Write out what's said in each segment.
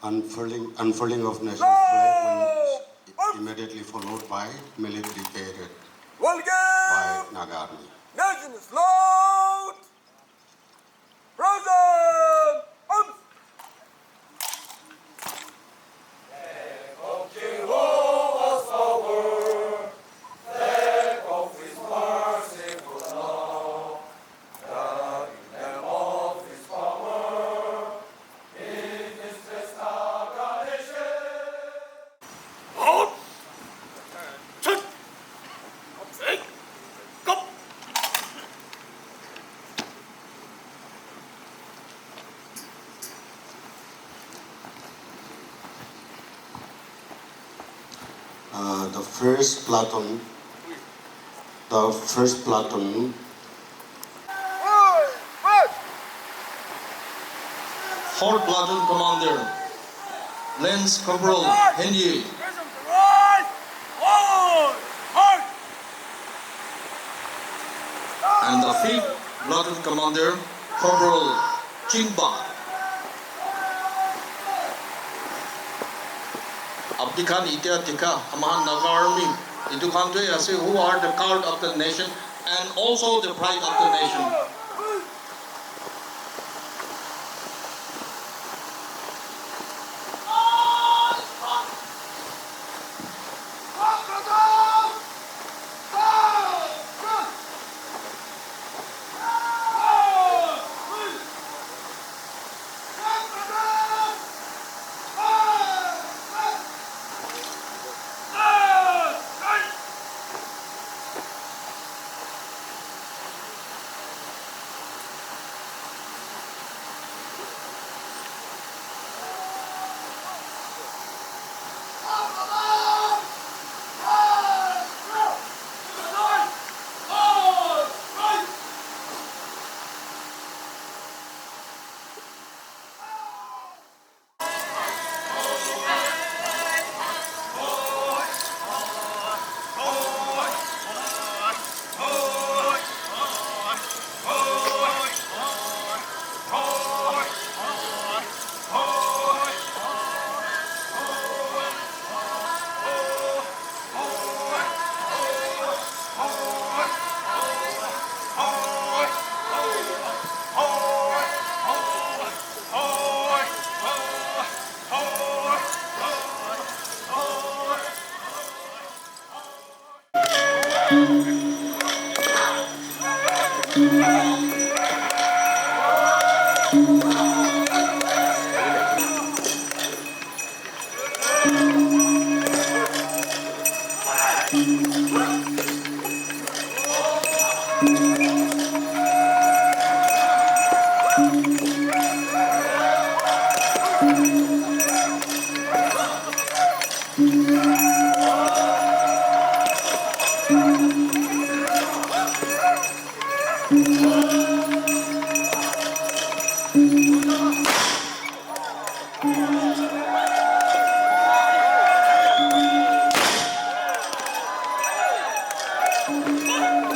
unfurling of national flag when immediately followed by military parade by Naga Army. Nation is loud! Present! The first platoon Fourth Platoon Commander, Lance Corporal Henry. And the Fifth Platoon Commander, Corporal Chingba. Abdikan Itia Tika, Amahan Naga Army, into country as who are the cult of the nation and also the pride of the nation.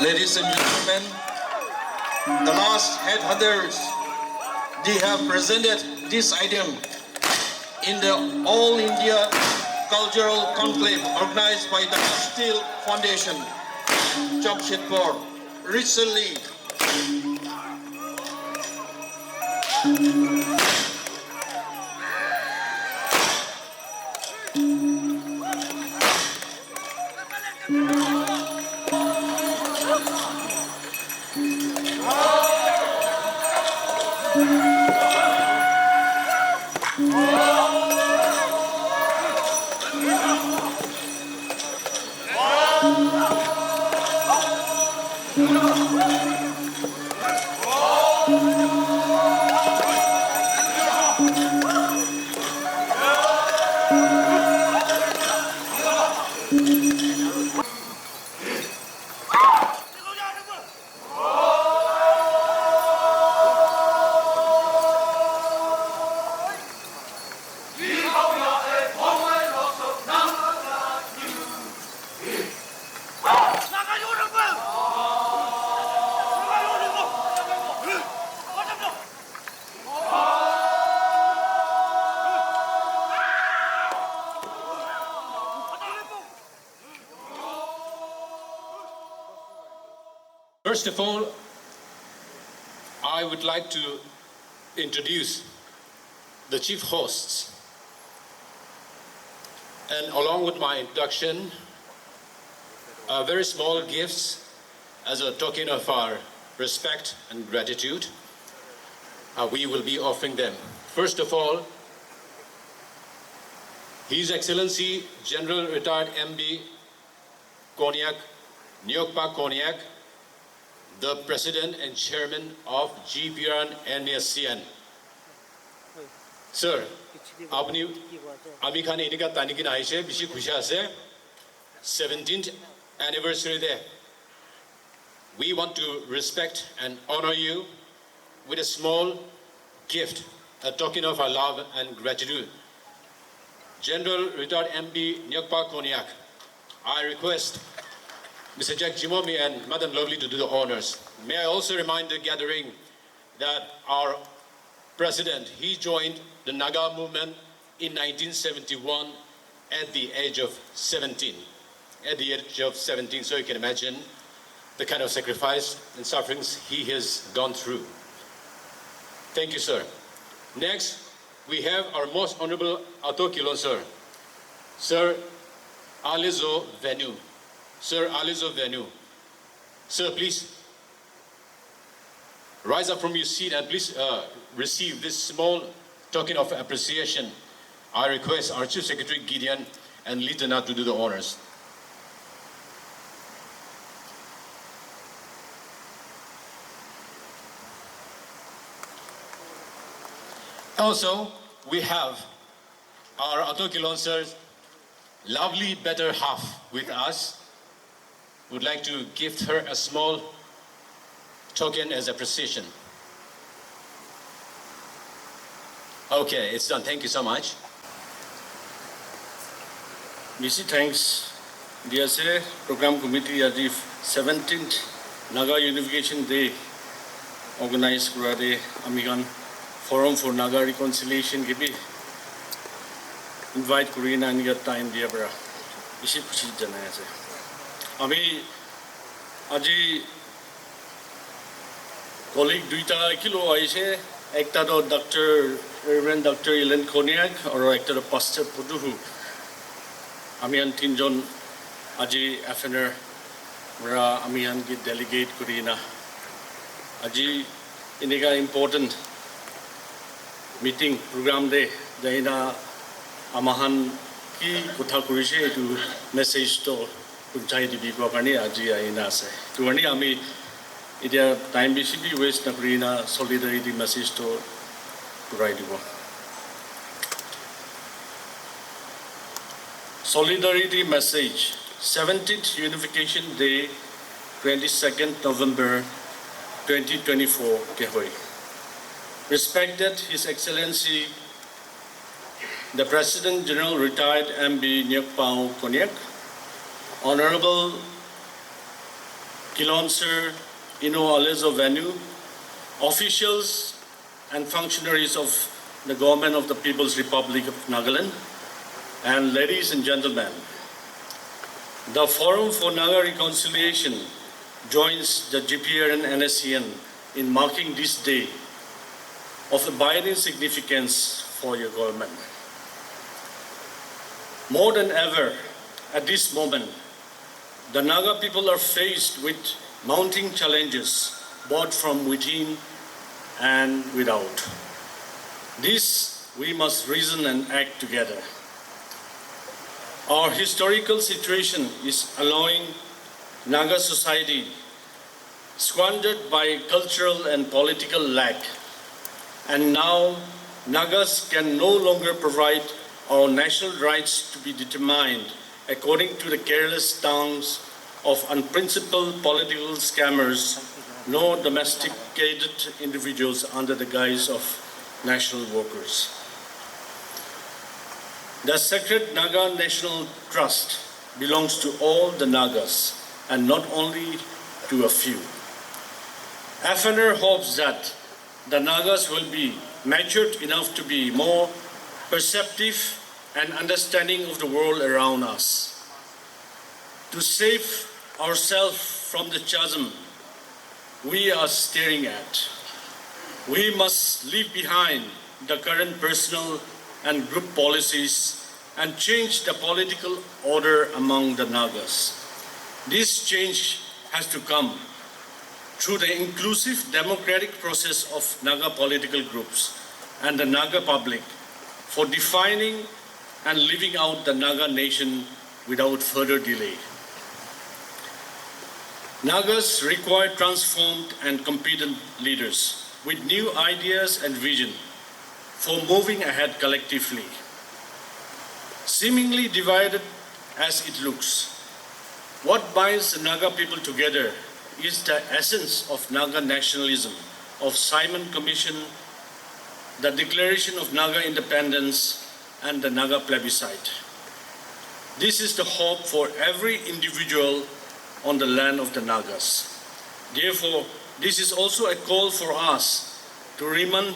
Ladies and gentlemen, the last headhunters, they have presented this item in the All India Cultural Conclave organized by the Steel Foundation, Jamshedpur, recently. First of all, I would like to introduce the chief hosts. And along with my introduction, very small gifts as a token of our respect and gratitude, we will be offering them. First of all, His Excellency General Retired MB Konyak, Nyokpa Konyak, the President and Chairman of Gprn and Nscn. Sir, apni ami khan inika tanikin aise bishi khushi ase 17th anniversary there. We want to respect and honor you with a small gift, a token of our love and gratitude. General Retired MB Nyokpa Konyak, I request Mr. Jack Jimomi and Madam Lovely to do the honors. May I also remind the gathering that our president, he joined the Naga movement in 1971 at the age of 17. At the age of 17, so you can imagine the kind of sacrifice and sufferings he has gone through. Thank you, sir. Next, we have our most honorable Ato Kilon, sir. Sir Alizo Venu. Sir Alizo Venu. Sir, please rise up from your seat and please receive this small token of appreciation. I request our Chief Secretary Gideon and Litana to do the honors. Also, we have our Ato Kilon sir's lovely better half with us. Would like to gift her a small token as appreciation. Okay, it's done. Thank you so much. Many thanks, dear sir. Program committee at the 17th Naga Unification Day organized Kurade Amigan Forum for Naga Reconciliation Gibi invite Kurina and get time dear bra. Isi kuchi janaya sir. Ami aji colleague duita kilo aise ekta do Reverend Dr. Ilan Konyak or ekta do Pastor Puduhu. Amian tinjon aji FNR ra amian ki delegate kurina. Aji iniga important meeting program de daina amahan ki kotha kurise to message to punchai dibi ko karni aji aina ase. To ani ami idia time beshi bi waste na kurina solidarity message to purai dibo. Solidarity message, 17th Unification Day, 22nd November 2024, Kehoi. Respected His Excellency, the President General Retired MB Nyokpa Konyak, Honorable Kilon Sir Ino Alezo Venu, officials and functionaries of the Government of the People's Republic of Nagaland, and ladies and gentlemen, the Forum for Naga Reconciliation joins the Gprn and Nscn in marking this day of abiding significance for your government. More than ever, at this moment, the Naga people are faced with mounting challenges, both from within and without. This we must reason and act together. Our historical situation is allowing Naga society squandered by cultural and political lack, and now Nagas can no longer provide our national rights to be determined according to the careless tongues of unprincipled political scammers, nor domesticated individuals under the guise of national workers. The Sacred Naga National Trust belongs to all the Nagas and not only to a few. FNR hopes that the Nagas will be matured enough to be more perceptive and understanding of the world around us. To save ourselves from the chasm we are staring at. We must leave behind the current personal and group policies and change the political order among the Nagas. This change has to come through the inclusive democratic process of Naga political groups and the Naga public for defining and living out the Naga nation without further delay. Nagas require transformed and competent leaders with new ideas and vision for moving ahead collectively. Seemingly divided as it looks, what binds the Naga people together is the essence of Naga nationalism, of Simon Commission, the Declaration of Naga Independence, and the Naga plebiscite. This is the hope for every individual on the land of the Nagas. Therefore, this is also a call for us to remain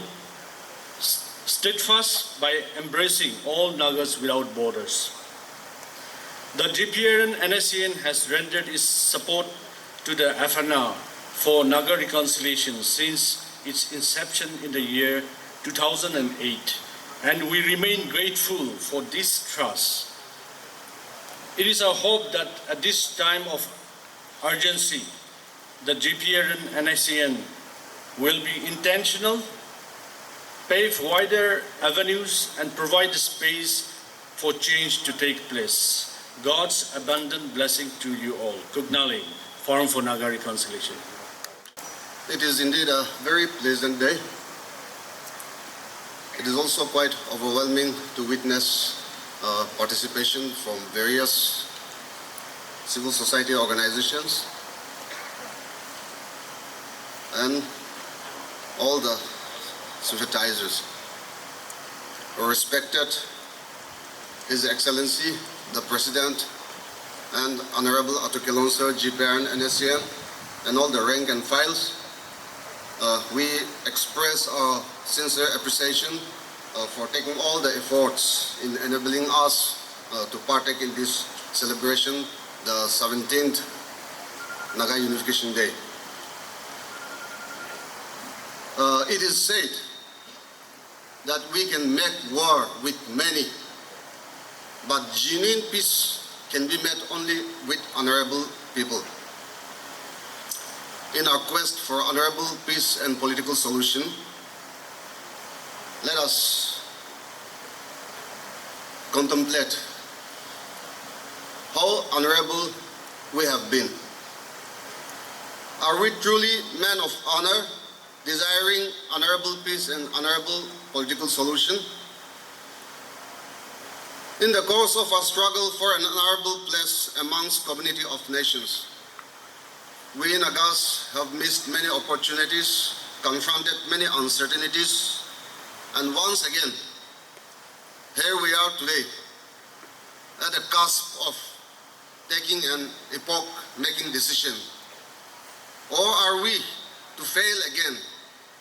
steadfast by embracing all Nagas without borders. The Gprn Nscn has rendered its support to the FNR for Naga reconciliation since its inception in the year 2008, and we remain grateful for this trust. It is our hope that at this time of urgency, the Gprn Nscn will be intentional, pave wider avenues, and provide the space for change to take place. God's abundant blessing to you all. Kugnaling, Forum for Naga Reconciliation. It is indeed a very pleasant day. It is also quite overwhelming to witness participation from various civil society organizations and all the sympathizers. Respected His Excellency, the President and Honorable Atukelon Sir, Gprn Nscn, and all the rank and files, we express our sincere appreciation for taking all the efforts in enabling us to partake in this celebration, the 17th Naga Unification Day. It is said that we can make war with many, but genuine peace can be met only with honorable people. In our quest for honorable peace and political solution, let us contemplate how honorable we have been. Are we truly men of honor, desiring honorable peace and honorable political solution? In the course of our struggle for an honorable place amongst community of nations, we Nagas have missed many opportunities, confronted many uncertainties, and once again, here we are today at the cusp of taking an epoch-making decision. Or are we to fail again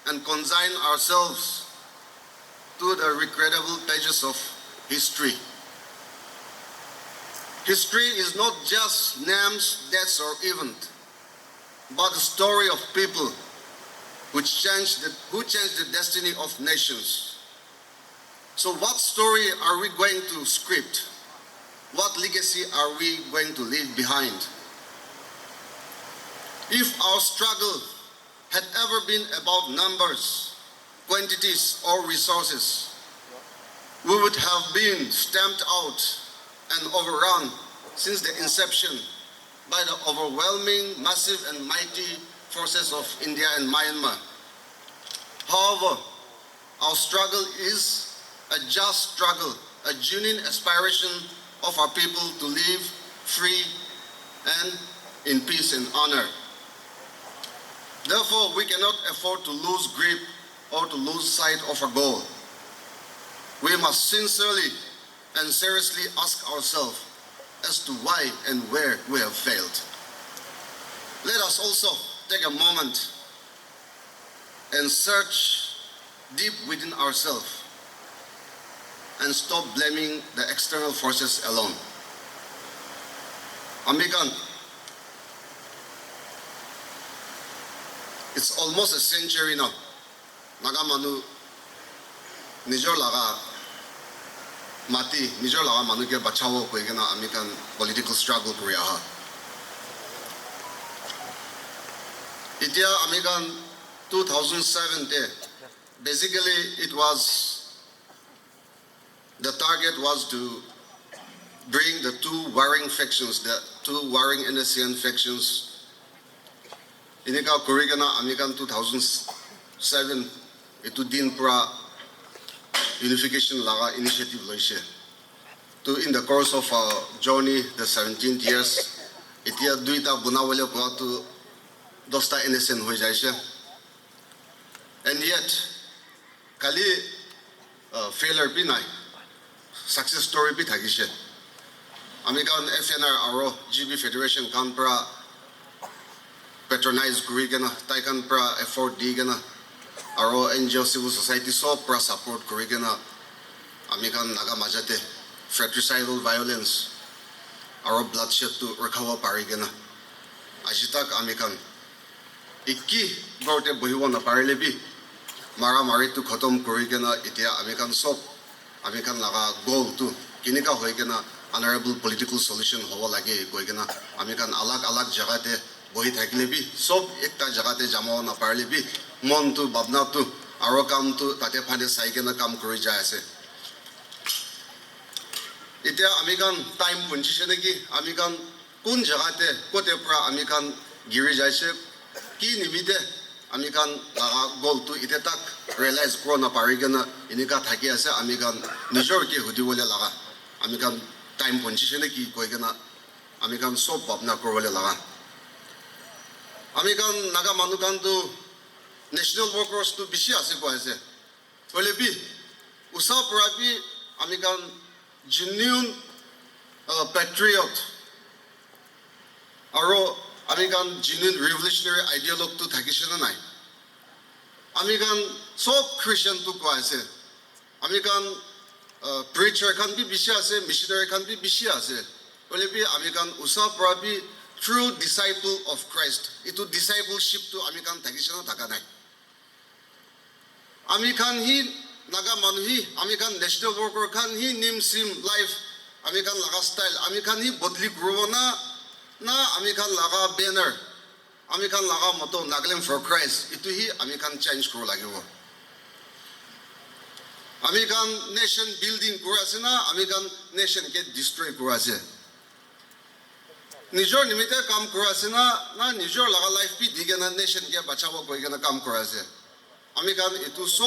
and consign ourselves to the regrettable pages of history? History is not just names, dates, or events, but the story of people who changed the destiny of nations. So what story are we going to script? What legacy are we going to leave behind? If our struggle had ever been about numbers, quantities, or resources, we would have been stamped out and overrun since the inception by the overwhelming, massive, and mighty forces of India and Myanmar. However, our struggle is a just struggle, a genuine aspiration of our people to live free and in peace and honor. Therefore, we cannot afford to lose grip or to lose sight of our goal. We must sincerely and seriously ask ourselves as to why and where we have failed. Let us also take a moment and search deep within ourselves and stop blaming the external forces alone. Amikan, It's almost a century now. Naga manu nijor laga mati nijor laga manu ke bachawo koigena amikan political struggle kuri aha. Itia amikan 2007 te basically it was the target was to bring the two warring factions, the two warring Nscn factions. Inika Kurigana Amikan 2007 itu din pra Unification Laga initiative loise. To in the course of our journey, the 17th years, itia duita bunawale ko to dosta Nscn hoi jaise. And yet, kali failure pi nai, success story pi thakise. Amikan FNR aro GB Federation kan pra patronize kuri gana, taikan pra effort di gana, aro NGO civil society so pra support kuri gana, amikan naga majate, fratricidal violence, aro bloodshed to recover pari gana. Ajitak amikan, iki gorte buhiwa na pari lebi, mara mari tu khotom kuri gana, itia amikan sop, amikan naga goal tu, kinika hoi gana, honorable political solution hobo lage koi gana, amikan alag jagate bohi thakile bi sob ekta jagate jamo na parle bi mon tu babna tu aro kam tu tate phane sai gena kam kori jai ase. Itia amikan time punchise neki amikan kun jagate kote pra amikan giri jaise ki nimite amikan laga goal tu ite tak realize kro na pari gena inika thaki ase amikan nijor ke hudi bole laga amikan time punchise neki koi gena amikan sob babna kro bole laga. Amikan naga manukan tu national workers tu bishi ase ko ase. Ole bi usa prabi amikan genuine patriot aro amikan genuine revolutionary ideologue tu thakishena nai. Amikan sob Christian tu ko ase. Amikan preacher kan bi bishi ase, missionary kan bi bishi ase. Ole bi amikan usa prabi true disciple of Christ. Itu discipleship tu amikan thakishena thakanai. Amikan hi naga manuhi, amikan national worker kan hi nimsim life, amikan laga style, amikan hi bodli grow na amikan laga banner, amikan laga motto Nagaland for Christ. Itu hi amikan change grow lagi wo. Amikan nation building kurase na, amikan nation ke destroy kurase. Nijor nimite kam kurase na nijor laga life pi digena nation ke bachawo koi gena kam kurase. Amikan itu so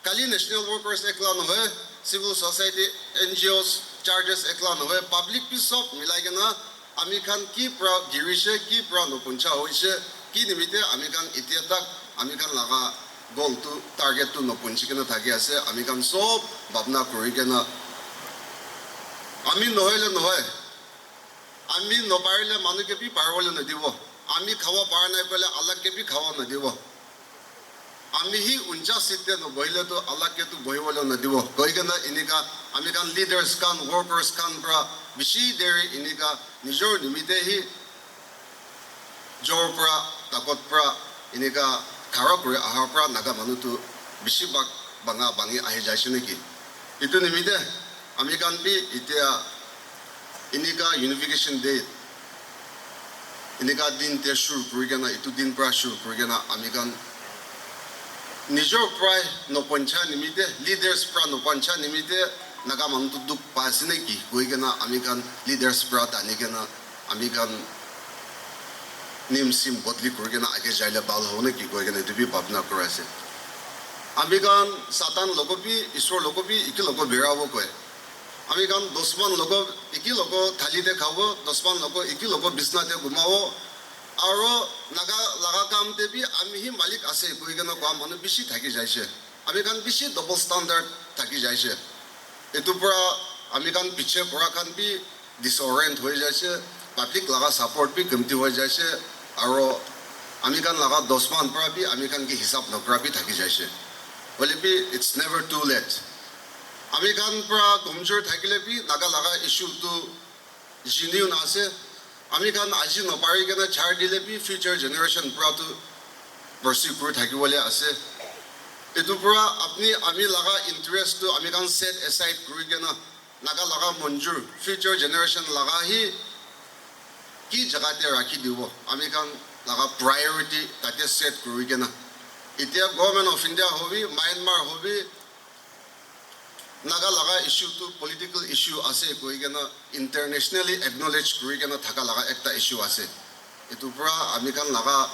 kali national workers ekla no hai, civil society NGOs charges ekla no hai, public pi sob milai gena amikan ki pra girishe ki pra no puncha hoise ki nimite amikan itia tak amikan laga goal tu target tu no punchi gena thaki ase amikan sob babna kori gena ami nohele nohai. Ami no parile manu ke pi parwole na dibo. Ami khawa par nai pele alag ke pi khawa na dibo. Ami hi unja sitte no boile to alag ke tu boiwole na dibo. Koi gana inika ami kan leaders kan workers kan pra bishi deri inika nijor nimite hi jor pra takot pra inika karakure ahar pra naga manu tu bishi bak banga bangi ahe jaisune ki. Itu nimite ami kan pi itia Inika Unification Day, inika din te shuru kurigana itu din pra shuru kurigana amikan nijor prai no pancha nimite leaders pra no pancha nimite naga mantu duk pasine ki kurigana amikan leaders pra tani gana amikan nimsim botli kurigana age jaila bal hone ki kurigana itu bi papna kurase amikan satan logobi isor logobi iki logo berawo koe. Amikan dosman logo iki logo thali de khavo, dosman logo iki logo bisna de gumao, aro naga laga kam de bi ami hi malik ase koi gana ko manu bishi thaki jaise. Amikan bishi double standard thaki jaise. Etu pura amikan piche pura kan bi disorient hoi jaise, public laga support bi kamti hoi jaise, aro amikan laga dosman pura bi amikan ki hisab no pura bi thaki jaise. Well bi it's never too late. Amikan pra gomjor thakile bi naga laga issue tu genuine ase amikan aji no pari gena char dile bi future generation pra tu pursue kuri thakibole ase etu pura apni ami laga interest to ami kan set aside kuri kena naga laga manjur future generation laga hi ki jaga te rakhi dibo ami kan laga priority tate set kuri kena itia government of India hobi Myanmar hobi naga laga issue to political issue ase koi kena internationally acknowledged kuri kena thaka laga ekta issue ase etu pura ami kan laga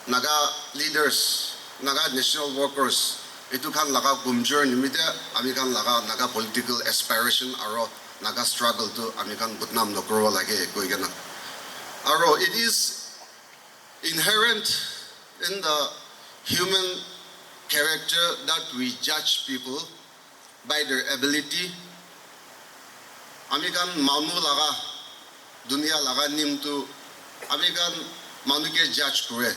naga leaders naga national workers etu kan laga gumjur nimite ami kan laga naga political aspiration aro naga struggle to ami kan butnam nokro lage koi kena aro it is inherent in the human character that we judge people by their ability ami kan manu laga dunia laga nimtu ami kan manu ke judge kore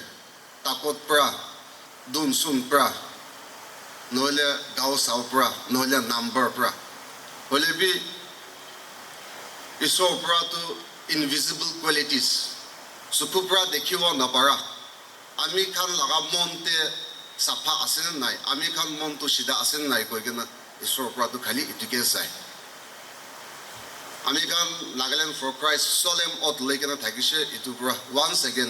takot pra dun sun pra noile gao sao pra noile number pra hole bi iso pra to invisible qualities suku pra dekhiwa na para ami kan laga monte safa asen nai ami kan mon to sida asen nai koi kena iso pra to khali itike sai ami kan Nagaland for Christ solemn oath lekena thakise itu pra once again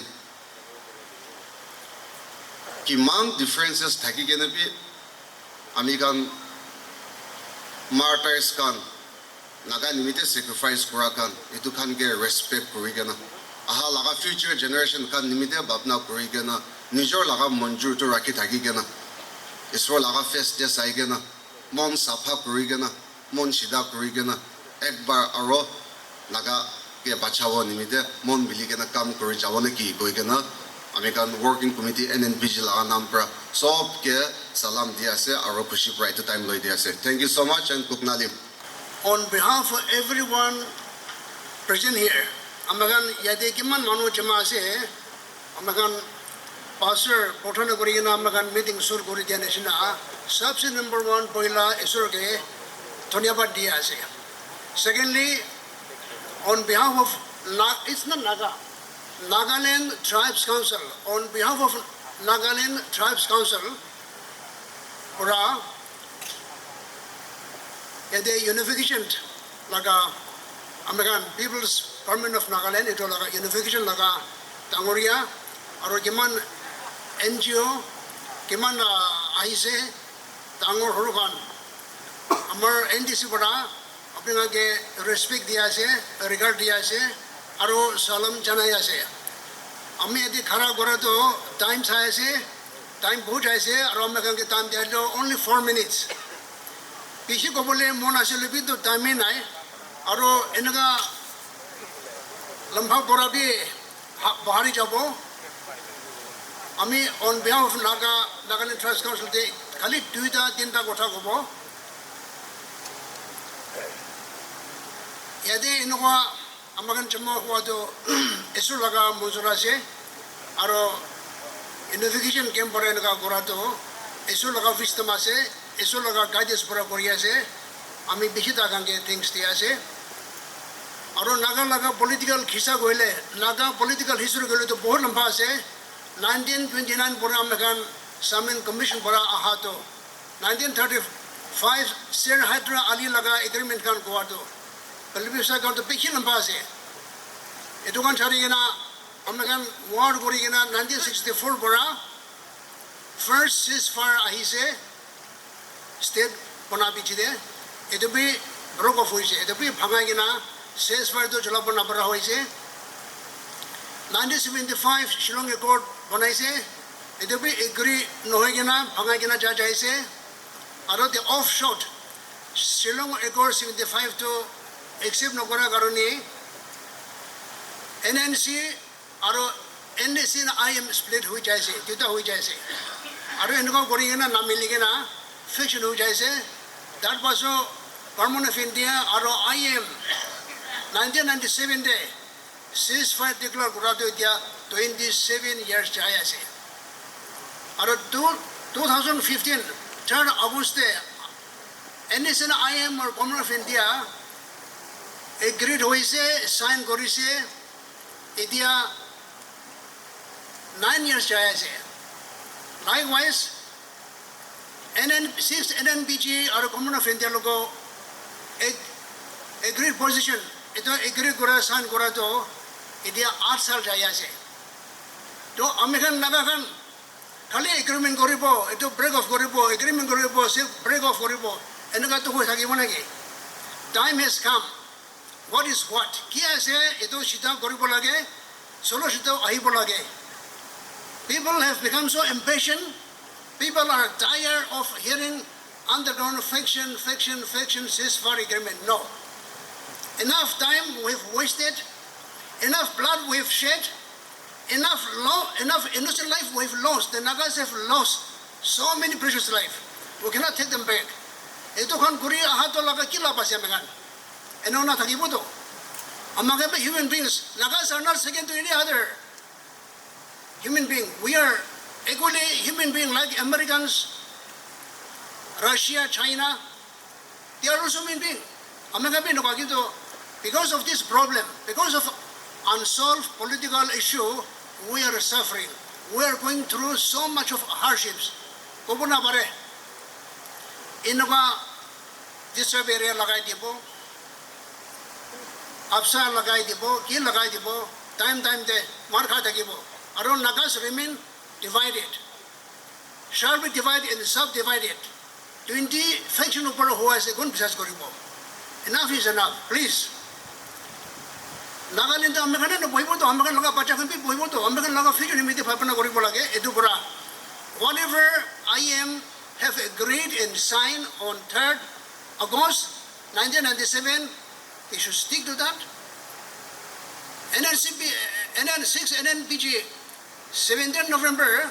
kiman differences thaki kena bi ami kan martyrs kan naga nimite sacrifice kura kan itu kan ge respect kuri kena aha laga future generation kan nimite bapna kuri kena nijor laga manjur to rakhi thaki kena isro laga face de sai kena mon safa kuri kena mon sida kuri kena ekbar aro naga ke bachawo nimite mon bili kena kam kuri jawone ki koi kena American Working Committee NNPG laga nam pra sob ke salam dia se aro khushi pra itu time loi dia se thank you so much and kuknalim on behalf of everyone present here amagan yade kiman manu jama ase amagan pastor pothana korigena amagan meeting sur kori dia nesina sabse number 1 poila esor ke dhanyabad dia ase secondly on behalf of it's not Naga Nagaland Tribes Council on behalf of Nagaland Tribes Council pura yade unification laga American People's Parliament of Nagaland ito laga unification laga tangoria aro kiman NGO kiman aise tangor horukan amar NDC pura apna ke respect diya ase regard diya ase aro salam janai ase ami edi khara gora to time sai ase time bahut ase aro american ke time dia only 4 minutes pishi ko bole mon asile bi to time nai aro enaga lamba gora bi bahari jabo ami on behalf of Nagaland Tribes Council de khali duita tinta kotha gobo yade inwa amagan chamo huado esu laga muzura se aro unification camp pore naga gorato esu laga vistama se esu laga guidance pura koria se ami bishita gange things dia se aro naga laga political khisa goile naga political history goile to bahut lamba se 1929 pura amagan Samin Commission pura ahato 1935 Sir Hydra Ali laga agreement kan goato Kalibisa kan to pikin lamba se itu kan cari kena American war kori kena 1964 pura first ceasefire ahise state pona bichi de itu bi broke off hoise itu bi bhangai kena ceasefire to jala pona para hoise 1975 Shillong Accord banaise itu bi agree nohoi kena bhangai kena ja jaise aro the offshot Shillong Accord 75 to accept nokora karone NNC aro NNC na IM split hui jaise tuta hui jaise aro enko korigena na miligena fiction hui jaise that was Parliament of India aro IM 1997 de ceasefire declare korado dia 27 years jayase aro 2015 3rd August de NNC na IM or Commonwealth of India agreed hoise sign korise India 9 years jayase Likewise, NN6 NNBG or Common of India logo agreed position. Ito agreed kora sign kora to India 8 साल jaya ase. To American Naga kan khali agreement koribo, ito break off koribo, agreement koribo, break off koribo. Enaga to ko thaki monagi. Time has come. What is what? Kia ase ito shita koribo lage, solo shita ahibo lage. People have become so impatient. People are tired of hearing underground fiction, ceasefire agreement. No. Enough time we've wasted, enough blood we've shed, enough innocent life we've lost. The Nagas have lost so many precious lives. We cannot take them back. Ito kan kuri ahato laga kila pa siya megan. Eno na thagibo to. Amagabe human beings. Nagas are not second to any other human being. We are equally human being like Americans, Russia, China. They are also human beings. Amagabe no kagito. Because of this problem, because of unsolved political issue, we are suffering. We are going through so much of hardships. Kopuna bare. Inuga disturb area lagai dibo, absa lagai dibo, ki lagai dibo, time de marka tagibo. Around Nagas remain divided. Shall be divided and subdivided. 20 faction upper who has a good business koribo. Enough is enough, please. Nagaland American no boibo to American laga pachakan pi boibo to American laga faction imiti papana koribo lage edu pura. Whatever I have agreed and signed on 3rd August 1997, we should stick to that. NN6 NNBG 17 November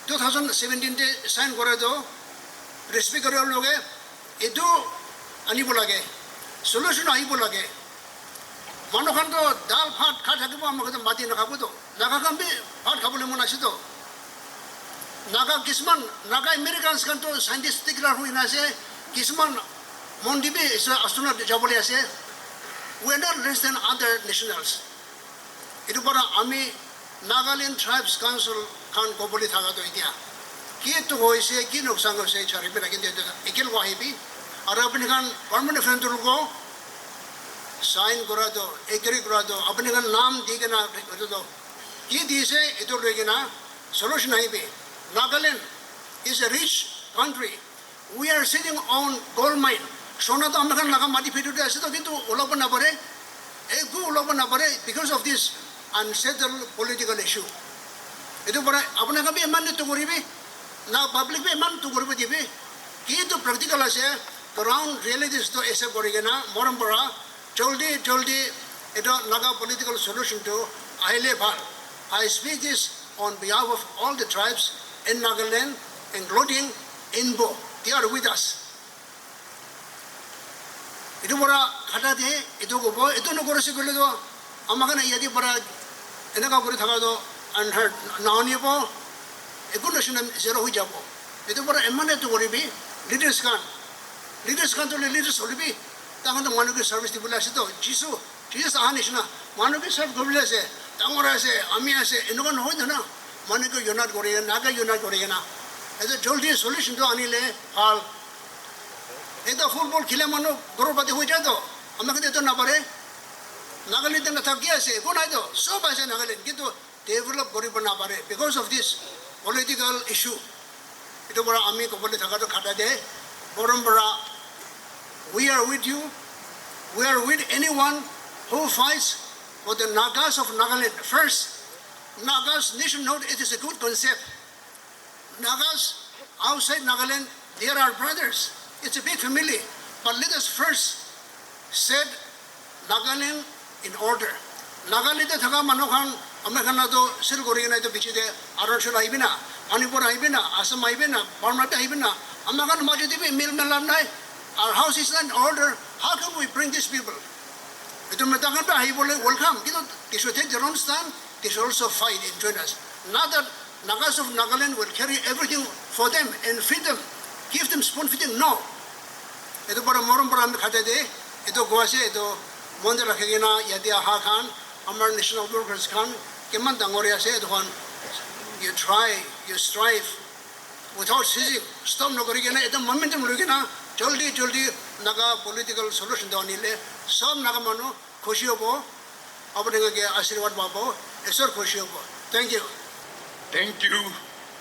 2017 sign kora to respect kore loge edu anibo lage solution aibo lage manokan to dal phat kha thakibo amako mati na khabu to naga kan bi phat khabule mona sito Naga kisman Naga Americans kan to scientific la hui na se kisman mondibe astronaut jabole ase we are not less than other nationals. Itu para ami Nagaland Tribes Council kan koboli thaga to itia ki to hoise ki noksan hoise chari pe rakin de ekel wahibi ar apni kan permanent friend ko sign kora do agree kora do apni kan naam digena do ki dise itu regina solution aibi. Nagaland is a rich country. We are sitting on gold mine. Sona to American laga mati fitu de ase to kintu ulapan na pare egu ulapan na pare because of this unsettled political issue. Itu para apna ka bi man to koribi na public bi man to koribi dibi ki to practical ase ground realities to ese korigena moram para joldi ito naga political solution to aile bhal. I speak this on behalf of all the tribes in Nagaland, including Inbo. They are with us. Itu para kata de itu gobo itu no korasi kole do amagana yadi para enaka kore thaga do unheard naoni bo eku national zero hui jabo itu para emane to koribi leaders kan to leaders holibi tahan to manu ke service dibula ase to Jesus ahanishna manu ke serve gobile ase tangora ase ami ase enoka no hoy na manu ke unite kore naga unite kore na eto joldi solution to anile hal eto football khile manu gorobati hoi ja to amake to na pare Nagaland na thaki ase ko nai to sob ase Nagaland kintu develop koribo na pare because of this political issue ito bara ami ko bole thaka to khata de borambara we are with you. We are with anyone who fights for the Nagas of Nagaland. First, Nagas nation note, it is a good concept. Nagas outside Nagaland, they are our brothers. It's a big family. But let us first set Nagaland in order. Nagaland thaga manokhan amekana to silgori na to bichide arunachal aibina manipur aibina asam aibina Burma aibina amakan majidi mil melam nai. Our house is not in order. How can we bring these people? Ito metakan pa hibole welcome. They should take their own stand. They should also fight and join us. Not that Nagas of Nagaland will carry everything for them and feed them, give them spoon feeding. No. Ito para morom para khate de. Ito goase ito mondera khegina yadia ha khan amar national workers khan keman dangoria se ito khan try, you strive without ceasing. Stop no karigena, eta momentum lugena, jaldi naga political solution dawnile, sab naga mano, khushi hobo, apne ke ashirwad babo, esor khushi hobo. Thank you. Thank you,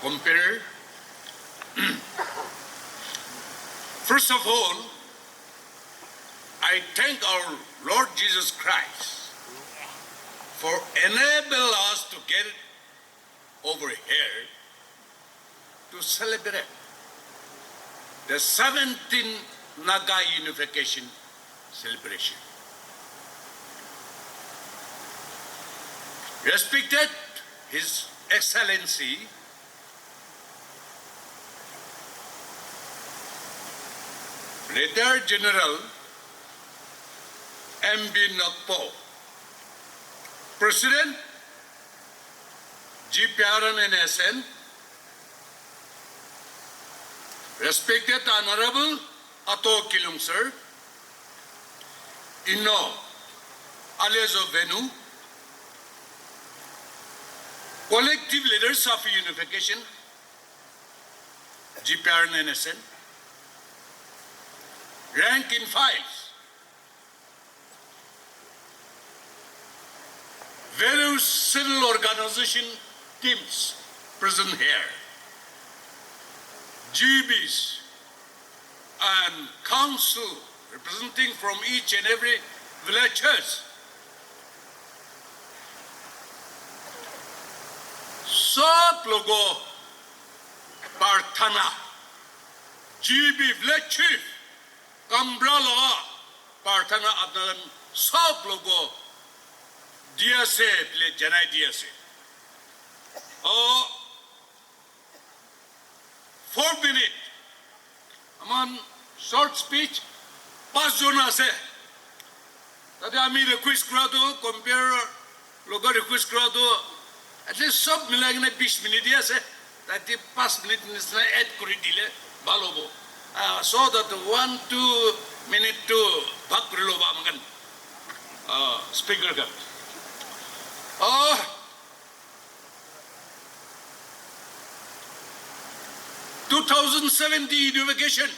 Compere. First of all, I thank our Lord Jesus Christ for enable us to get over here to celebrate the 17th Naga Unification celebration. Respected His Excellency, Brigadier General M.B. Nakpo, President Gprn Nscn, respected Honorable Ato Kilung Sir, Inno Alezo Venu, collective leaders of Unification, Gprn Nscn, rank and files, various civil organization teams present here, GBs and council representing from each and every villages. सब लोगों प्रार्थना GB village chief कमरा लगा प्रार्थना अपना सब लोगों दिया से ले जनाई दिया से और 4 minutes अमान short speech 5 जोना से ताकि आमी request करा दो compare लोगों request करा दो at least सब मिलाएंगे ना 20 minutes दिया से ताकि 5 minutes निस्ना add करी दिले बालों so that 1-2 minutes to भाग कर लो बामगन speaker का 2070 Unification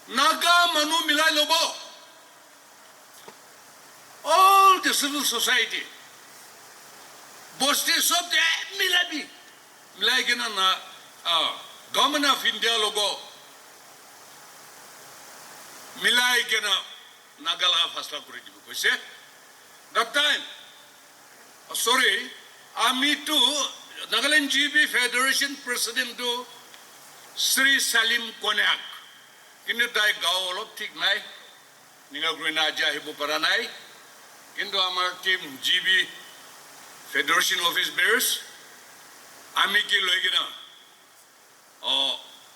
Naga Manu Milai Lobo all the civil society Boste Sob de Milabi Milai Gena Government of India logo Milai Gena Nagala Fasla Kuridi Bukose that time sorry Ami to Nagaland GB Federation President to Sri Salim Konyak. Kini dai gao olop thik nai, ninga grina jahibu paranai. Kintu amar team GB Federation Office bearers, ami ki loigina.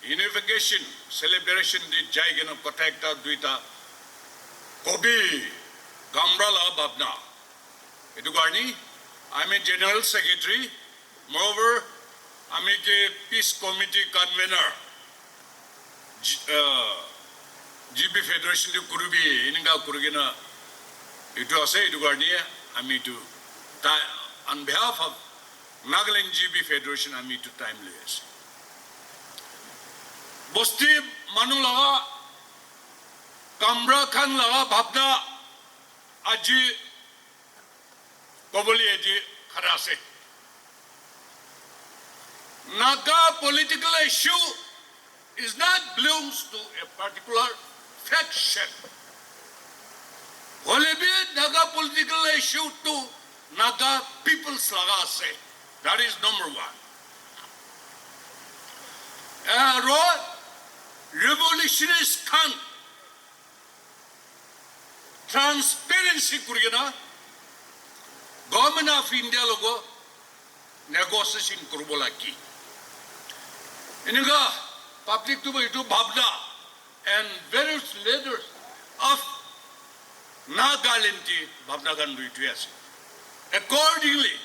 Unification celebration di jai gina kotakta duita. Kobi Gambrala Babna. Itu garni. I'm a General Secretary. Moreover, I'm a Peace Committee Convener. GB Federation to Kurubi, Ininga Kurugina. It was said to Garnia, I'm to on behalf of Nagaland GB Federation, I'm to timeless. Bosti Manulaga, Kamra Khan Laga Bhabda, Aji Koboli Aji Karase. Naga political issue is not belongs to a particular faction. Only Naga political issue to Naga people's lagase. That is number one. Revolutionist can transparency kurigana Government of India logo negotiation kurbola ki. Ininga public to itu Babda and various leaders of Nagaland Babda gandu itu yasi. Accordingly,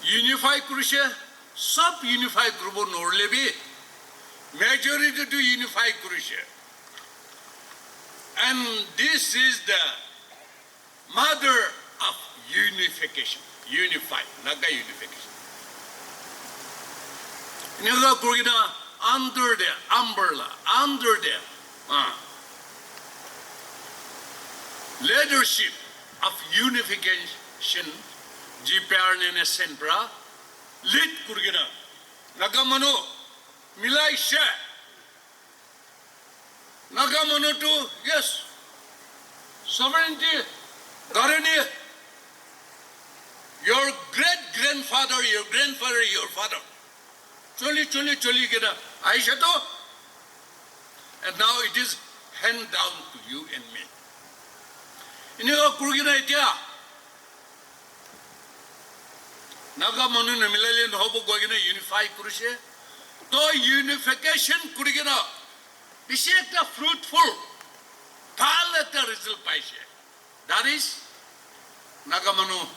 unify kurushe sub unify grupo norlebi majority to unify kurushe. And this is the mother of unification, unify, Naga unification. Naga Kurgina under the umbrella, under the leadership of unification, Gprn and Nscn lead Kurgina. Naga Manu Milai share. Naga Manu to yes, sovereignty, Garani. Your great-grandfather, your grandfather, your father. Choli gena Aishato. And now it is hand down to you and me. Inigo kurgina itia. Naga manu na milalian hobo gogina unify kurushe. To unification kurgina. Bishekta fruitful. Talata result paishe. That is Naga manu.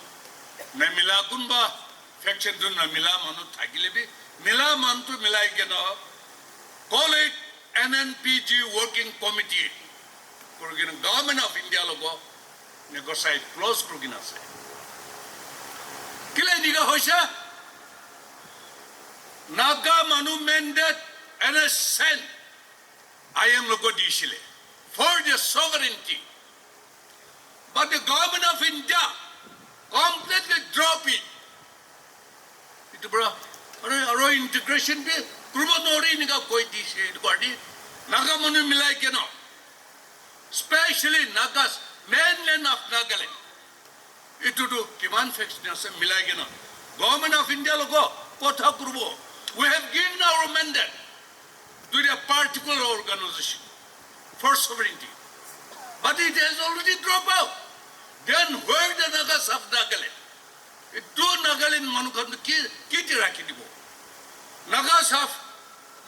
Na mila kunba faction dun na mila manu thagilebi mila mantu milai kena call it NNPG working committee kurgina government of India logo negotiate close kurgina se kile diga hoisha Naga manu mandate Nscn I am logo dishile for the sovereignty but the government of India completely drop it. Itu bro, aro integration be, kurma nori niga koi dishe idgadi, Naga manu milai keno, especially Nagas, mainland of Nagaland. Itu do kiman faction se milai keno. Government of India logo kotha kurbo. We have given our mandate to a particular organization for sovereignty, but it has already dropped out. Then where the Nagas of Nagaland? It do Nagaland Manukan Kiti Rakidibo. Nagas of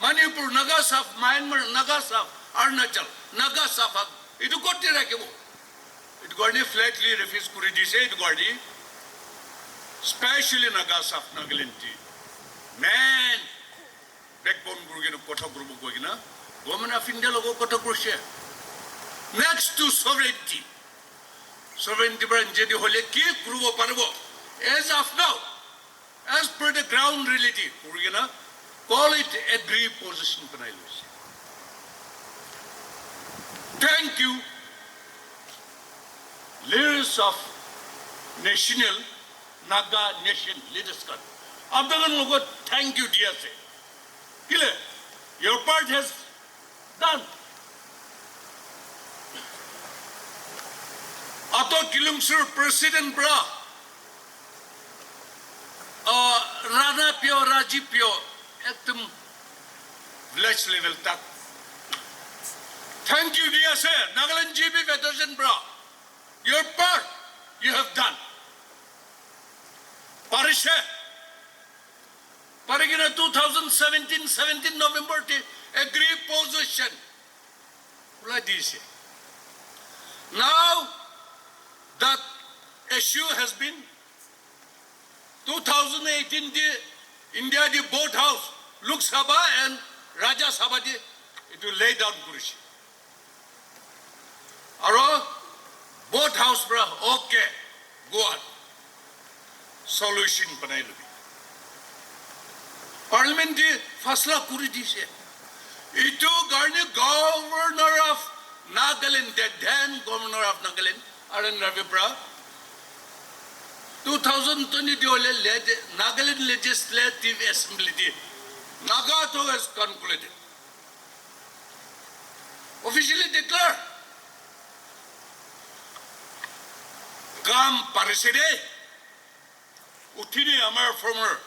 Manipur, Nagas of Myanmar, Nagas of Arunachal, Nagas of it got the Rakibo. It got a flatly refused Kuridi say it got it, especially Nagas of Nagaland. Man, backbone Gurgin Kota Grubu Gogina, Woman of India logo Kota Kurushe. Next to sovereignty. Sovereignty Jedi Hole Ki Kurubo Parabo. As of now, as per the ground reality, Kurgina, call it agreed position Panailis. Thank you, leaders of national Naga nation leaders. Abdagan Logo, thank you, dear say. Kile, your part has done. Ato Kilumsur President Bra Rana Pio Raji Pio Ektum village level tak. Thank you, dear sir. Nagaland GB Federation Bra. Your part you have done. Parisha Parigina 17 November agree position. Like this. Now that issue has been 2018 India the boat house Lok Sabha and Rajya Sabha it will lay down Kurishi. Aro boat house bra okay go on solution panailu Parliament fasla kuri dise itu garne governor of Nagaland the then governor of Nagaland Aran Ravipra 2020 Nagaland Legislative Assembly Nagato has concluded officially declared Kam Pariside Utini Amar former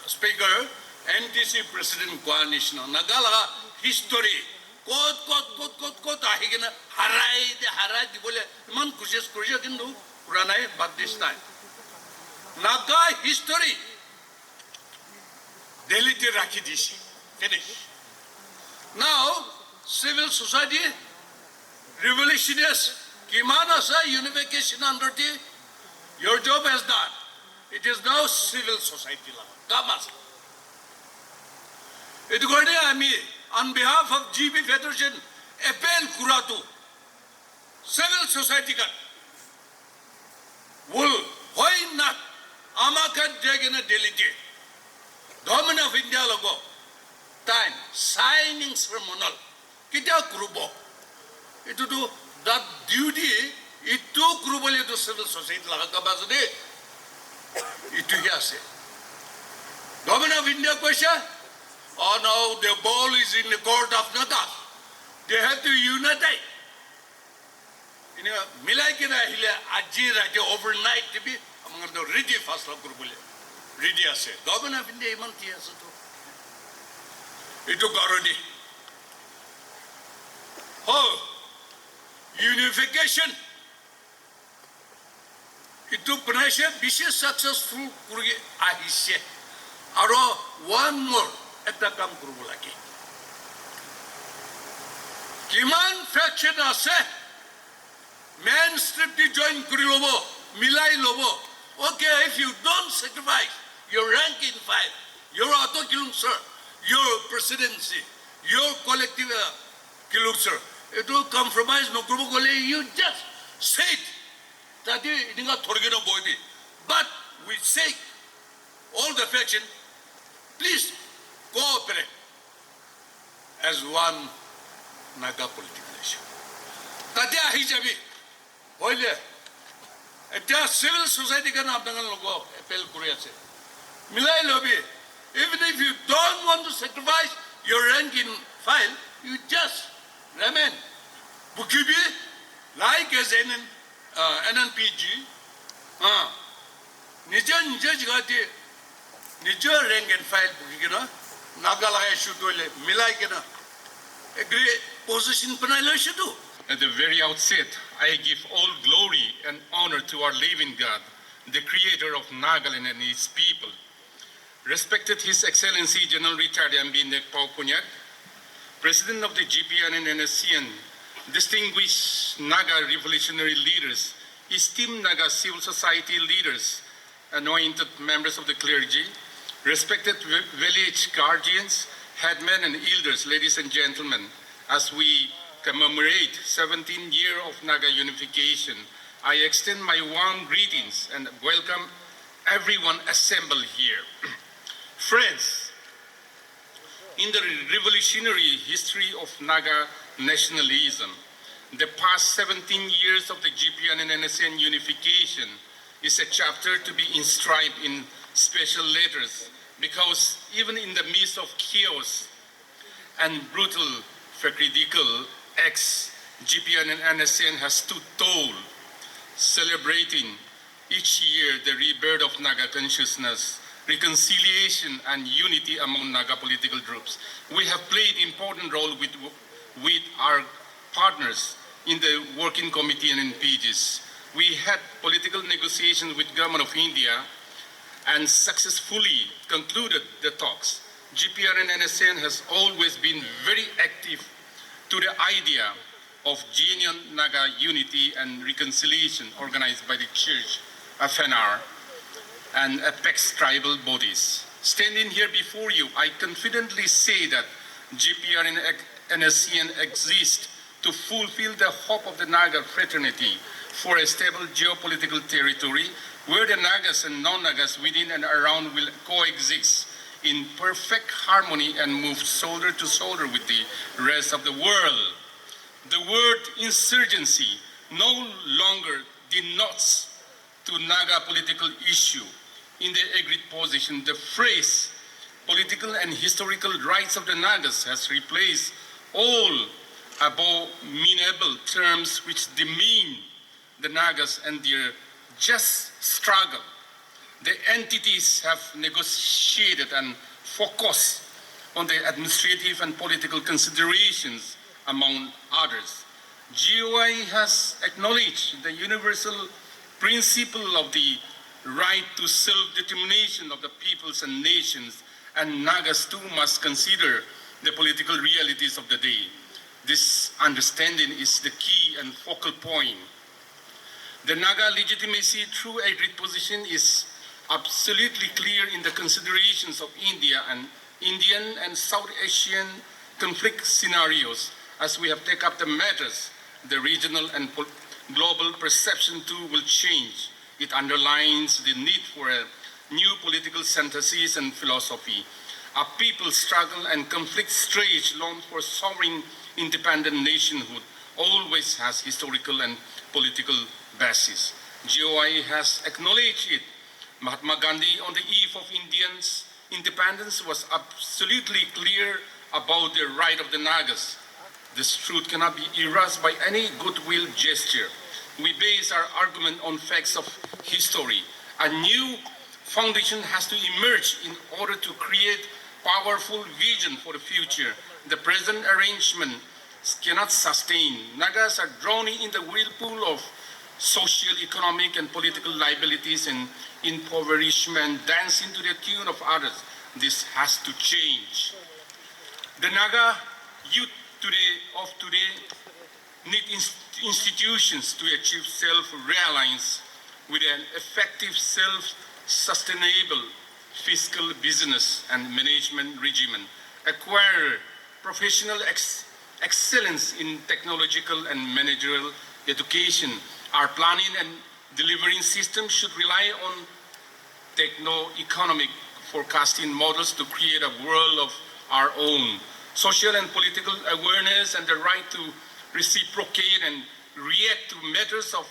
Speaker NTC President Coalition Nagala history Kot ahigena harai di bole man kushes kindu puranai but this time Naga history Delhi te rakhi disi finish. Now civil society revolutionists Kimana sa unification under your job has done. It is now civil society law. Kamas. It on behalf of GB Federation, appeal kuratu civil society ka will why not Amaka Dragana Delete, Government of India logo, time, signing ceremonial, Kita Krubo. It to do that duty, it took Krubali to civil society, Lakabazade, it to Yase. Government of India question, oh no, the ball is in the court of Naga. They have to unite. You know, Milakina Hila Ajira overnight to be among the ready first of Grubule. Ready as a government of India Montias. It took already. Oh, unification. It took Panasha, Bisha successful Kuri Ahishe. Aro one more at the Kam Grubulaki. Kiman fraction ase. Man strip the join Kurilobo, Milai Lobo. Okay, if you don't sacrifice your rank in five, your auto kilung sir, your presidency, your collective kilung sir, it will compromise no Kurubole, you just say it. That is not Torgino Boybi. But we say all the faction, please cooperate as one Naga political nation. Tatia Hijabi. Oile, a civil society can have done a logo, appeal Korea. Milai lobby, even if you don't want to sacrifice your rank in file, you just remain. Bukibi, like as NNPG, Nija Jigati, Nija rank and file Bukina, Nagala Shutole, Milai Gana, a great position Panalo should do. At the very outset, I give all glory and honor to our living God, the creator of Nagaland and his people. Respected His Excellency General Richard M.B. Nekpau-Punyak, President of the Gprn and Nscn, distinguished Naga revolutionary leaders, esteemed Naga civil society leaders, anointed members of the clergy, respected village guardians, headmen and elders, ladies and gentlemen, as we commemorate 17th year of Naga unification, I extend my warm greetings and welcome everyone assembled here. Friends, in the revolutionary history of Naga nationalism, the past 17 years of the Gprn and Nscn unification is a chapter to be inscribed in special letters, because even in the midst of chaos and brutal facridical acts, Gprn and Nscn has stood tall, celebrating each year the rebirth of Naga consciousness, reconciliation and unity among Naga political groups. We have played important role with our partners in the working committee and in PGs. We had political negotiations with Government of India and successfully concluded the talks. Gprn and Nscn has always been very active to the idea of genuine Naga unity and reconciliation organized by the Church, FNR, and Apex tribal bodies. Standing here before you, I confidently say that Gprn and Nscn exist to fulfill the hope of the Naga fraternity for a stable geopolitical territory where the Nagas and non-Nagas within and around will coexist in perfect harmony and move shoulder to shoulder with the rest of the world. The word insurgency no longer denotes to Naga political issue. In the agreed position, the phrase political and historical rights of the Nagas has replaced all abominable terms which demean the Nagas and their just struggle. The entities have negotiated and focused on the administrative and political considerations, among others. GOI has acknowledged the universal principle of the right to self-determination of the peoples and nations, and Nagas too must consider the political realities of the day. This understanding is the key and focal point. The Naga legitimacy through agreed position is absolutely clear in the considerations of India and Indian and South Asian conflict scenarios. As we have taken up the matters, the regional and global perception too will change. It underlines the need for a new political synthesis and philosophy. A people's struggle and conflict stage long for sovereign independent nationhood always has historical and political basis. GOI has acknowledged it. Mahatma Gandhi, on the eve of Indians' independence, was absolutely clear about the right of the Nagas. This truth cannot be erased by any goodwill gesture. We base our argument on facts of history. A new foundation has to emerge in order to create powerful vision for the future. The present arrangement cannot sustain. Nagas are drawn in the whirlpool of social, economic, and political liabilities and impoverishment, dancing to the tune of others. This has to change. The Naga youth today need institutions to achieve self-reliance with an effective, self-sustainable fiscal business and management regimen, acquire professional excellence in technological and managerial education. Our planning and delivering systems should rely on techno-economic forecasting models to create a world of our own. Social and political awareness and the right to reciprocate and react to matters of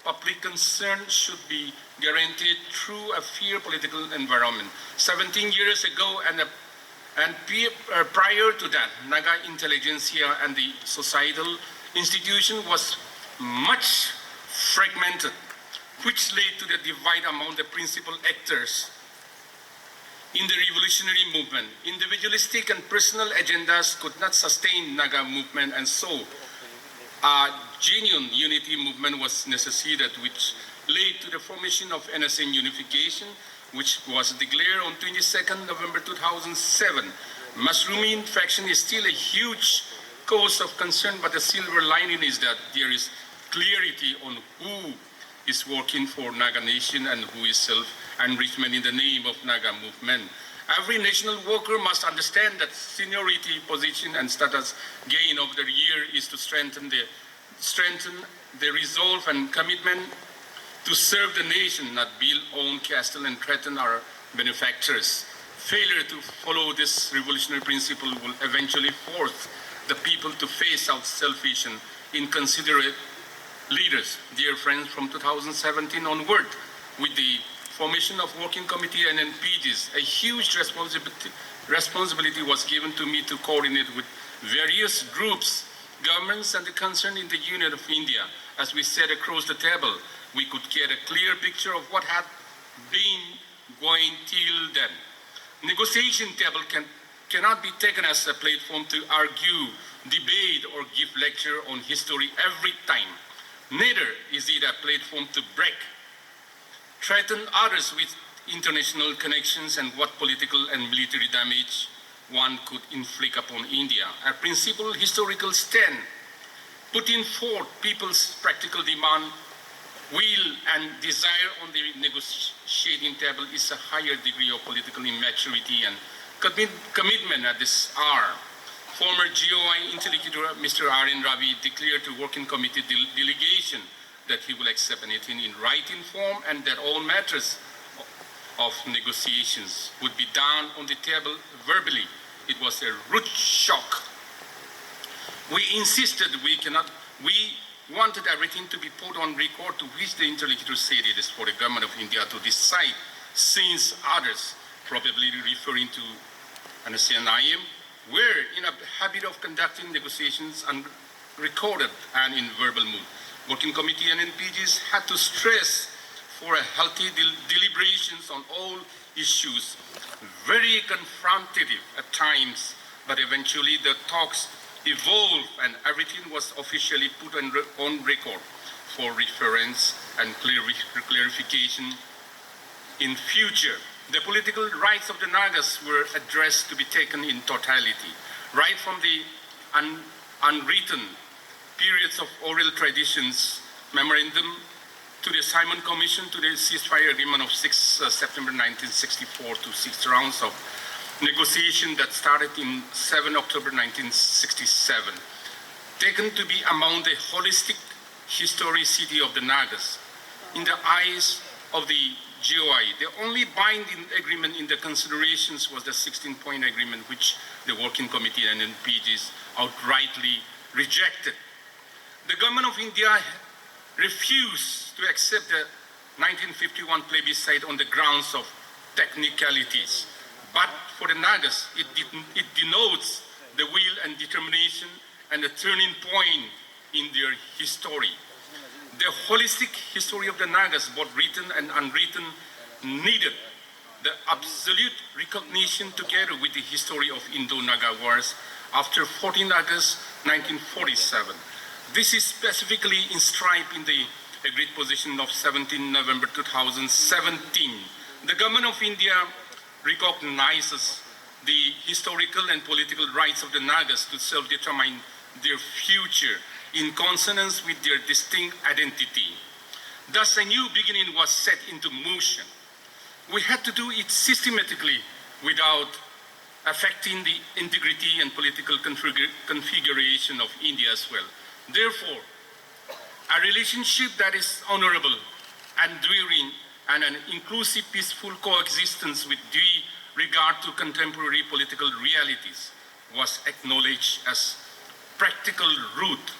public concern should be guaranteed through a fair political environment. 17 years ago and prior to that, Naga intelligentsia and the societal institution was much fragmented, which led to the divide among the principal actors in the revolutionary movement. Individualistic and personal agendas could not sustain Naga movement, and so a genuine unity movement was necessitated, which led to the formation of Nscn Unification, which was declared on 22nd November 2007. Mushrooming faction is still a huge cause of concern, but the silver lining is that there is clarity on who is working for Naga Nation and who is self-enrichment in the name of Naga movement. Every national worker must understand that seniority, position, and status gain over the year is to strengthen the resolve and commitment to serve the nation, not build own castle and threaten our benefactors. Failure to follow this revolutionary principle will eventually force the people to face out selfish and inconsiderate leaders. Dear friends, from 2017 onward, with the formation of working committee and NPGs, a huge responsibility was given to me to coordinate with various groups, governments, and the concerned in the Union of India. As we sat across the table, we could get a clear picture of what had been going till then. Negotiation table cannot be taken as a platform to argue, debate, or give lecture on history every time. Neither is it a platform to break, threaten others with international connections and what political and military damage one could inflict upon India. A principled historical stand, putting forth people's practical demand, will, and desire on the negotiating table is a higher degree of political immaturity and commitment at this hour. Former GOI interlocutor Mr. R.N. Ravi declared to working committee delegation that he will accept anything in writing form and that all matters of negotiations would be done on the table verbally. It was a rude shock. We insisted we wanted everything to be put on record, to which the interlocutor said it is for the government of India to decide, since others, probably referring to Nscn were in a habit of conducting negotiations unrecorded and in verbal mood. Working committee and NPGs had to stress for a healthy deliberations on all issues, very confrontative at times, but eventually the talks evolved and everything was officially put on record for reference and clarification in future. The political rights of the Nagas were addressed to be taken in totality, right from the unwritten periods of oral traditions, memorandum, to the Simon Commission, to the ceasefire agreement of 6 September 1964, to 6 rounds of negotiation that started in 7 October 1967, taken to be among the holistic historicity of the Nagas. In the eyes of the GOI. The only binding agreement in the considerations was the 16-point agreement, which the Working Committee and NPGs outrightly rejected. The government of India refused to accept the 1951 plebiscite on the grounds of technicalities. But for the Nagas, it denotes the will and determination and a turning point in their history. The holistic history of the Nagas, both written and unwritten, needed the absolute recognition together with the history of Indo-Naga wars after 14 August 1947. This is specifically inscribed in the agreed position of 17 November 2017. The government of India recognizes the historical and political rights of the Nagas to self-determine their future in consonance with their distinct identity. Thus, a new beginning was set into motion. We had to do it systematically without affecting the integrity and political configuration of India as well. Therefore, a relationship that is honorable, enduring, and an inclusive, peaceful coexistence with due regard to contemporary political realities was acknowledged as practical route.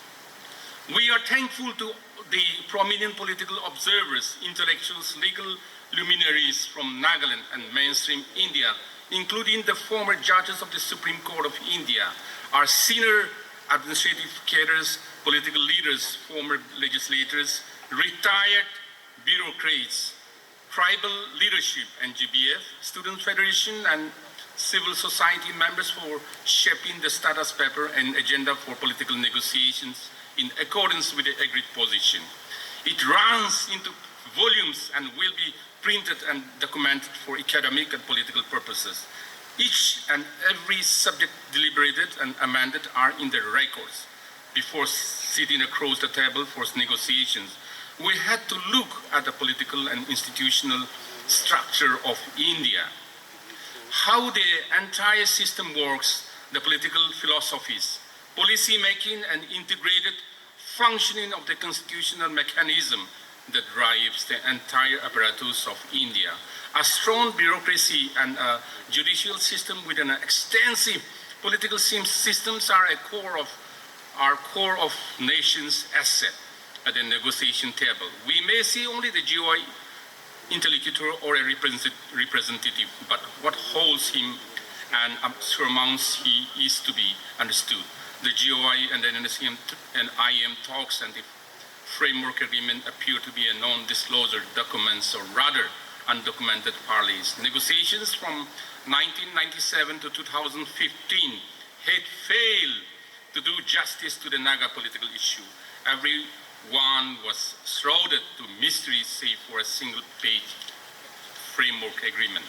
We are thankful to the prominent political observers, intellectuals, legal luminaries from Nagaland and mainstream India, including the former judges of the Supreme Court of India, our senior administrative cadres, political leaders, former legislators, retired bureaucrats, tribal leadership, NGBF, Student Federation, and civil society members for shaping the status paper and agenda for political negotiations in accordance with the agreed position. It runs into volumes and will be printed and documented for academic and political purposes. Each and every subject deliberated and amended are in the records. Before sitting across the table for negotiations, we had to look at the political and institutional structure of India, how the entire system works, the political philosophies, policy making, and integrated functioning of the constitutional mechanism that drives the entire apparatus of India. A strong bureaucracy and a judicial system with an extensive political systems are a core of nation's asset at the negotiation table. We may see only the GOI interlocutor or a representative, but what holds him and surmounts he is to be understood. The GOI and the Nscn and IM talks and the framework agreement appear to be a non-disclosure documents, or rather undocumented parleys. Negotiations from 1997 to 2015 had failed to do justice to the Naga political issue. Everyone was shrouded to mystery save for a single-page framework agreement.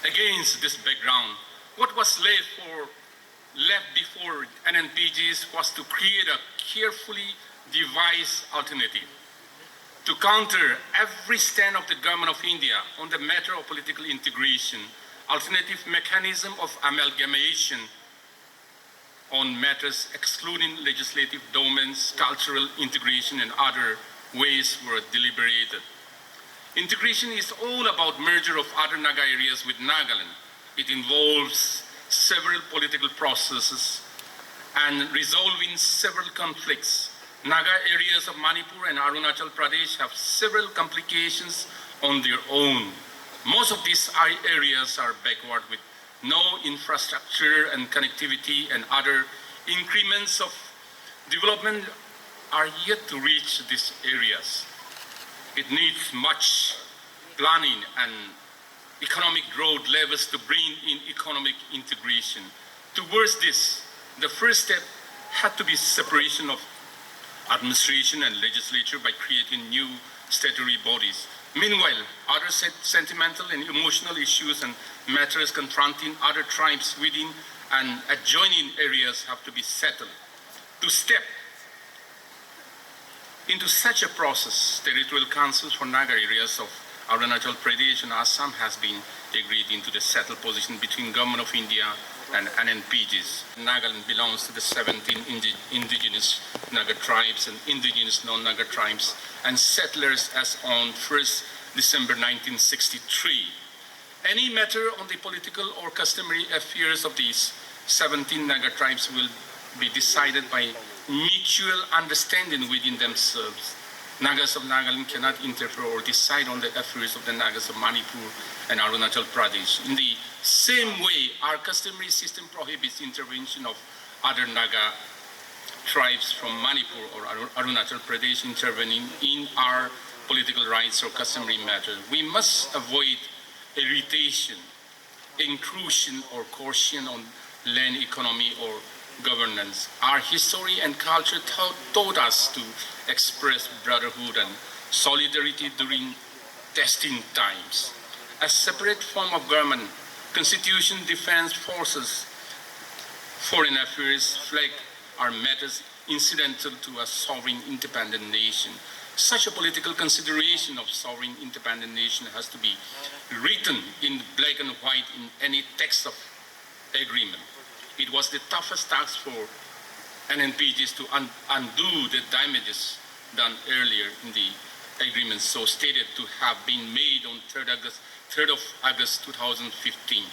Against this background, what was left before NNPGs was to create a carefully devised alternative to counter every stand of the government of India on the matter of political integration, alternative mechanism of amalgamation on matters excluding legislative domains, cultural integration, and other ways were deliberated. Integration is all about merger of other Naga areas with Nagaland. It involves several political processes and resolving several conflicts. Naga areas of Manipur and Arunachal Pradesh have several complications on their own. Most of these areas are backward with no infrastructure and connectivity, and other increments of development are yet to reach these areas. It needs much planning and economic growth levels to bring in economic integration. Towards this, the first step had to be separation of administration and legislature by creating new statutory bodies. Meanwhile, other sentimental and emotional issues and matters confronting other tribes within and adjoining areas have to be settled. To step into such a process, territorial councils for Naga areas of Arunachal Pradesh and Assam has been agreed into the settled position between Government of India and NNPGs. Nagaland belongs to the 17 indigenous Naga tribes and indigenous non-Naga tribes and settlers as on 1st December 1963. Any matter on the political or customary affairs of these 17 Naga tribes will be decided by mutual understanding within themselves. Nagas of Nagaland cannot interfere or decide on the affairs of the Nagas of Manipur and Arunachal Pradesh. In the same way, our customary system prohibits intervention of other Naga tribes from Manipur or Arunachal Pradesh intervening in our political rights or customary matters. We must avoid irritation, intrusion or coercion on land economy or governance. Our history and culture taught us to express brotherhood and solidarity during testing times. A separate form of government, constitution, defense forces, foreign affairs, flag are matters incidental to a sovereign independent nation. Such a political consideration of sovereign independent nation has to be written in black and white in any text of agreement. It was the toughest task for NNPGs to undo the damages done earlier in the agreement, so stated to have been made on 3rd of August 2015.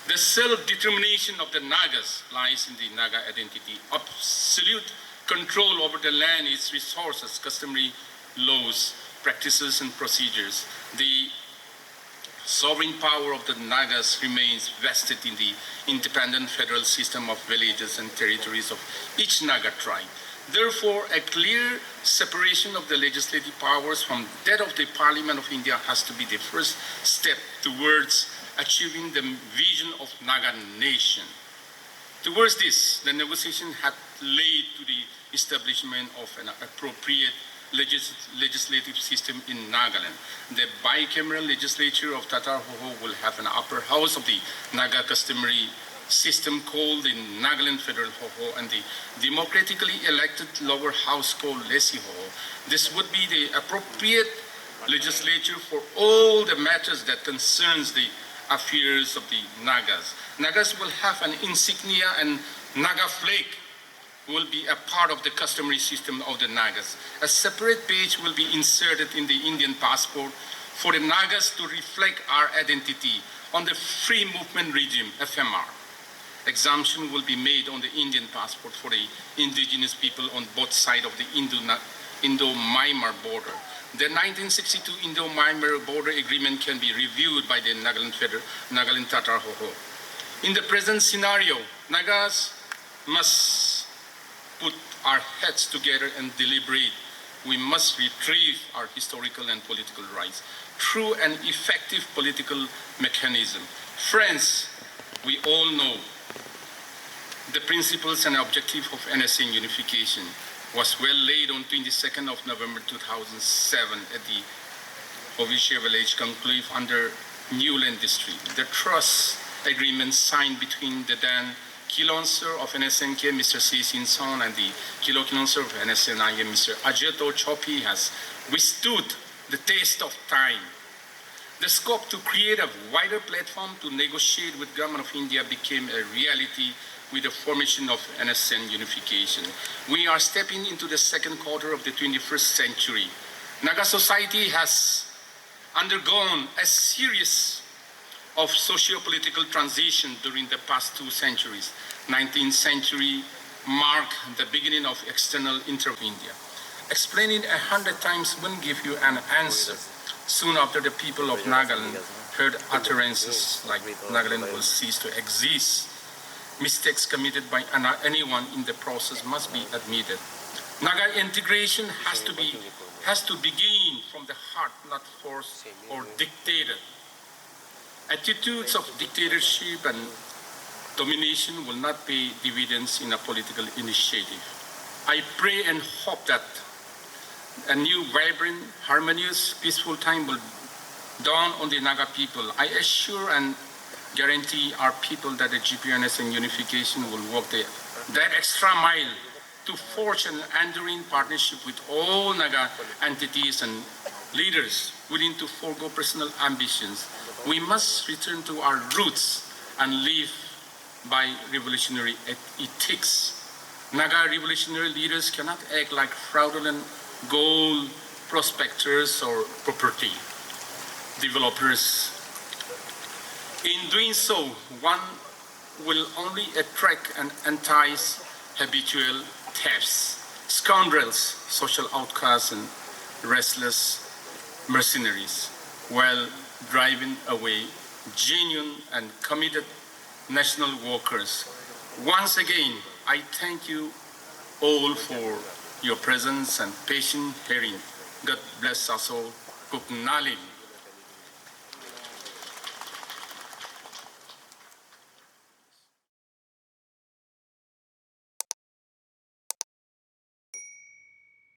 The self-determination of the Nagas lies in the Naga identity. Absolute control over the land, its resources, customary laws, practices, and procedures. The sovereign power of the Nagas remains vested in the independent federal system of villages and territories of each Naga tribe. Therefore, a clear separation of the legislative powers from that of the Parliament of India has to be the first step towards achieving the vision of Naga nation. Towards this, the negotiation had led to the establishment of an appropriate legislative system in Nagaland. The bicameral legislature of Tatar Hoho will have an upper house of the Naga customary system called the Nagaland Federal Hoho and the democratically elected lower house called Lesi Hoho. This would be the appropriate legislature for all the matters that concerns the affairs of the Nagas. Nagas will have an insignia and Naga flag will be a part of the customary system of the Nagas. A separate page will be inserted in the Indian passport for the Nagas to reflect our identity on the free movement regime, FMR. Exemption will be made on the Indian passport for the indigenous people on both sides of the Indo-Myanmar border. The 1962 Indo-Myanmar border agreement can be reviewed by the Nagaland Tatar Hoho. In the present scenario, Nagas must put our heads together and deliberate. We must retrieve our historical and political rights through an effective political mechanism. Friends, we all know the principles and objective of Nscn unification was well laid on 22nd of November 2007 at the Ovisha Village Conclave under Newland District. The trust agreement signed between the then Kilonser of NSNK, Mr. Sesin Son, and the Kilo Kilonser of NSNI, Mr. Ajeto Chopi, has withstood the test of time. The scope to create a wider platform to negotiate with Government of India became a reality with the formation of Nscn unification. We are stepping into the second quarter of the 21st century. Naga society has undergone a series of socio-political transition during the past 2 centuries. 19th century marked the beginning of external intervention. India. Explaining 100 times won't give you an answer. Soon after, the people of Nagaland heard utterances like Nagaland will cease to exist. Mistakes committed by anyone in the process must be admitted. Naga integration has to begin from the heart, not forced or dictated. Attitudes of dictatorship and domination will not pay dividends in a political initiative. I pray and hope that a new, vibrant, harmonious, peaceful time will dawn on the Naga people. I assure and guarantee our people that the Gprn and unification will walk that extra mile to forge an enduring partnership with all Naga entities and leaders willing to forego personal ambitions. We must return to our roots and live by revolutionary ethics. Naga revolutionary leaders cannot act like fraudulent gold prospectors or property developers. In doing so, one will only attract and entice habitual thefts, scoundrels, social outcasts, and restless mercenaries, while driving away genuine and committed national workers. Once again, I thank you all for your presence and patient hearing. God bless us all. Kuk Nalin.